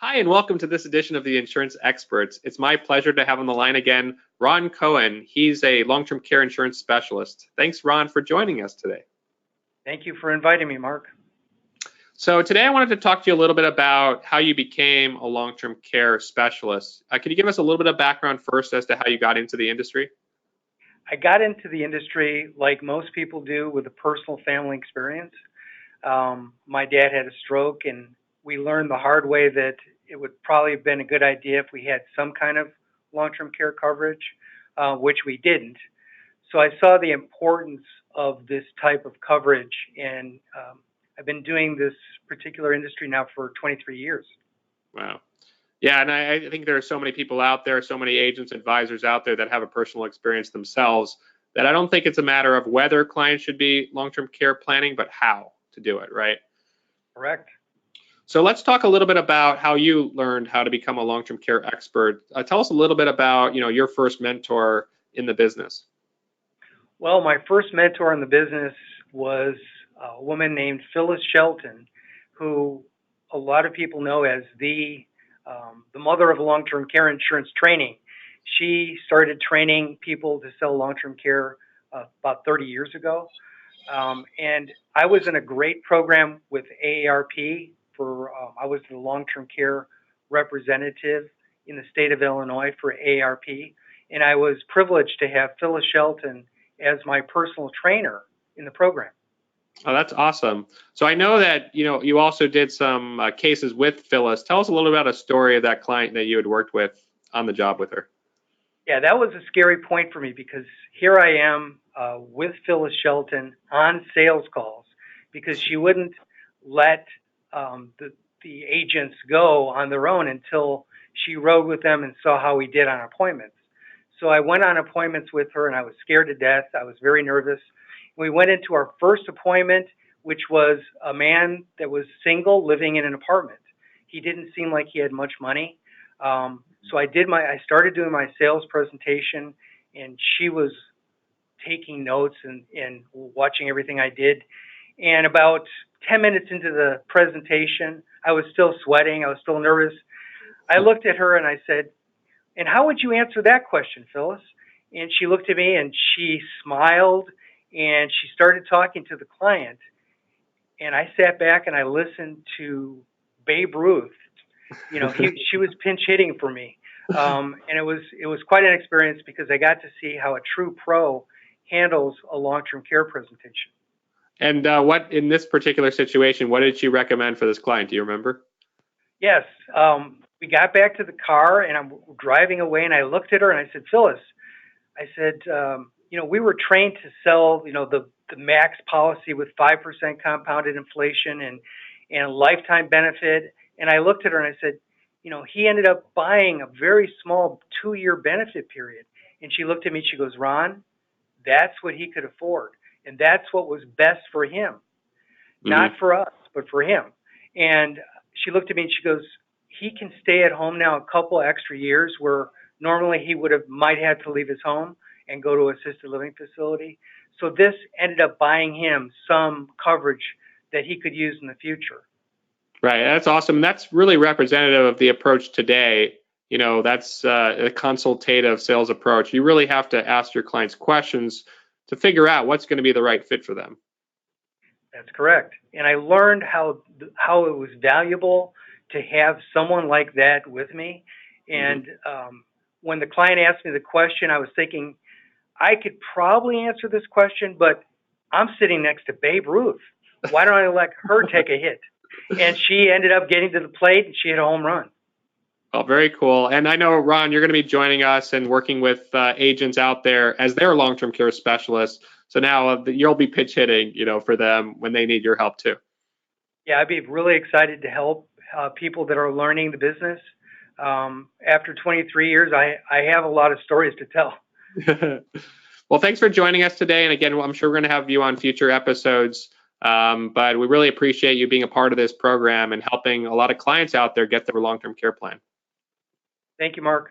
Hi, and welcome to this edition of the Insurance Experts. It's my pleasure to have on the line again Ron Cohen. He's a long-term care insurance specialist. Thanks, Ron, for joining us today. Thank you for inviting me, Mark. So today I wanted to talk to you a little bit about how you became a long-term care specialist. Could you give us a little bit of background first as to how you got into the industry? I got into the industry like most people do with a personal family experience. My dad had a stroke, and we learned the hard way that it would probably have been a good idea if we had some kind of long-term care coverage, which we didn't. So I saw the importance of this type of coverage, and I've been doing this particular industry now for 23 years. Wow. Yeah, and I think there are so many people out there, so many agents, advisors out there that have a personal experience themselves that I don't think it's a matter of whether clients should be long-term care planning, but how to do it, right? Correct. So let's talk a little bit about how you learned how to become a long-term care expert. Tell us a little bit about, your first mentor in the business. Well, my first mentor in the business was a woman named Phyllis Shelton, who a lot of people know as the mother of long-term care insurance training. She started training people to sell long-term care about 30 years ago. And I was in a great program with AARP I was the long-term care representative in the state of Illinois for AARP. And I was privileged to have Phyllis Shelton as my personal trainer in the program. Oh, that's awesome. So I know that, you also did some cases with Phyllis. Tell us a little about a story of that client that you had worked with on the job with her. Yeah, that was a scary point for me because here I am with Phyllis Shelton on sales calls because she wouldn't let the agents go on their own until she rode with them and saw how we did on appointments. So I went on appointments with her and I was scared to death. I was very nervous. We went into our first appointment, which was a man that was single living in an apartment. He didn't seem like he had much money. So I started doing my sales presentation, and she was taking notes and watching everything I did. And about 10 minutes into the presentation, I was still sweating. I was still nervous. I looked at her and I said, "And how would you answer that question, Phyllis?" And she looked at me and she smiled and she started talking to the client. And I sat back and I listened to Babe Ruth. She was pinch hitting for me. And it was quite an experience because I got to see how a true pro handles a long-term care presentation. And what, in this particular situation, what did she recommend for this client? Do you remember? Yes. We got back to the car and I'm driving away and I looked at her and I said, "Phyllis," I said, we were trained to sell, the max policy with 5% compounded inflation and lifetime benefit. And I looked at her and I said, he ended up buying a very small 2-year benefit period. And she looked at me, she goes, "Ron, that's what he could afford. And that's what was best for him. Not for us, but for him." And she looked at me and she goes, "He can stay at home now a couple extra years where normally he might have to leave his home and go to an assisted living facility." So this ended up buying him some coverage that he could use in the future. Right. That's awesome. That's really representative of the approach today. That's a consultative sales approach. You really have to ask your clients questions to figure out what's going to be the right fit for them. That's correct. And I learned how it was valuable to have someone like that with me. And when the client asked me the question, I was thinking, I could probably answer this question, but I'm sitting next to Babe Ruth. Why don't I let her take a hit? And she ended up getting to the plate and she hit a home run. Well, very cool. And I know, Ron, you're going to be joining us and working with agents out there as their long-term care specialists. So now you'll be pitch hitting, for them when they need your help too. Yeah, I'd be really excited to help people that are learning the business. After 23 years, I have a lot of stories to tell. Well, thanks for joining us today. And again, I'm sure we're going to have you on future episodes. But we really appreciate you being a part of this program and helping a lot of clients out there get their long-term care plan. Thank you, Mark.